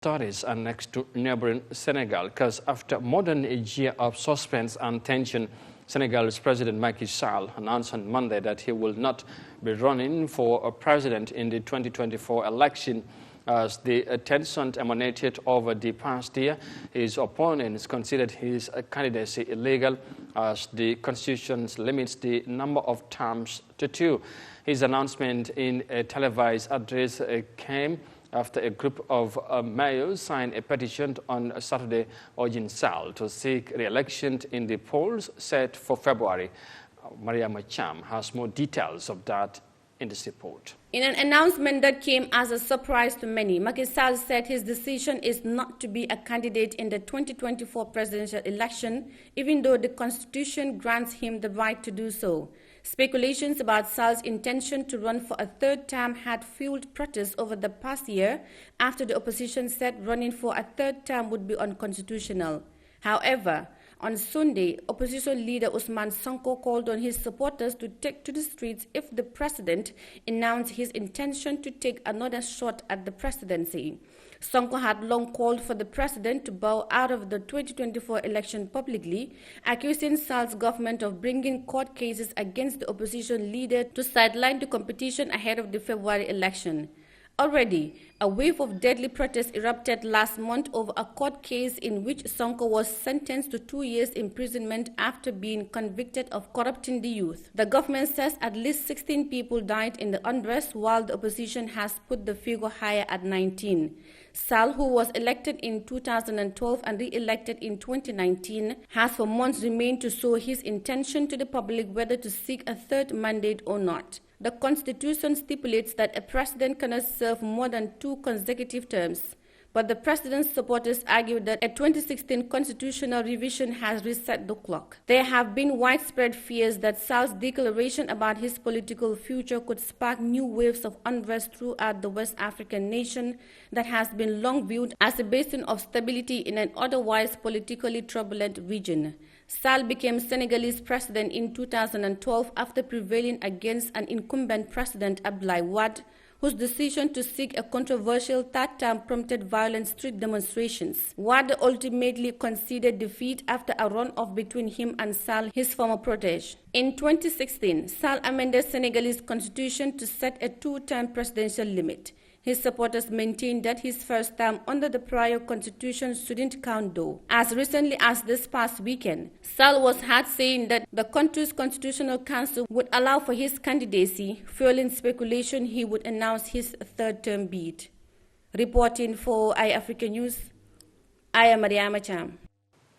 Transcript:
Authorities are next to neighboring Senegal because after more than a year of suspense and tension, Senegal's President Macky Sall announced on Monday that he will not be running for a president in the 2024 election. As the tension emanated over the past year, his opponents considered his candidacy illegal as the Constitution limits the number of terms to 2. His announcement in a televised address came after a group of mayors signed a petition on Saturday urging Sall to seek re-election in the polls set for February. Yahya Jammeh has more details of that in this report. In an announcement that came as a surprise to many, Macky Sall said his decision is not to be a candidate in the 2024 presidential election, even though the Constitution grants him the right to do so. Speculations about Sall's intention to run for a third term had fueled protests over the past year after the opposition said running for a third term would be unconstitutional. However, on Sunday, opposition leader Ousmane Sonko called on his supporters to take to the streets if the president announced his intention to take another shot at the presidency. Sonko had long called for the president to bow out of the 2024 election publicly, accusing Sall's government of bringing court cases against the opposition leader to sideline the competition ahead of the February election. Already, a wave of deadly protests erupted last month over a court case in which Sonko was sentenced to 2 years imprisonment after being convicted of corrupting the youth. The government says at least 16 people died in the unrest, while the opposition has put the figure higher at 19. Sall, who was elected in 2012 and re-elected in 2019, has for months remained to show his intention to the public whether to seek a third mandate or not. The Constitution stipulates that a president cannot serve more than 2 consecutive terms, but the president's supporters argue that a 2016 constitutional revision has reset the clock. There have been widespread fears that Sall's declaration about his political future could spark new waves of unrest throughout the West African nation that has been long viewed as a basin of stability in an otherwise politically turbulent region. Sall became Senegalese president in 2012 after prevailing against an incumbent president, Abdoulaye Wade, whose decision to seek a controversial third term prompted violent street demonstrations. Wade ultimately conceded defeat after a run-off between him and Sall, his former protege. In 2016, Sall amended Senegalese constitution to set a 2-term presidential limit. His supporters maintained that his first term under the prior constitution shouldn't count though. As recently as this past weekend, Sall was heard saying that the country's constitutional council would allow for his candidacy, fueling speculation he would announce his third-term bid. Reporting for Eyeafrica News, I am Yahya Jammeh.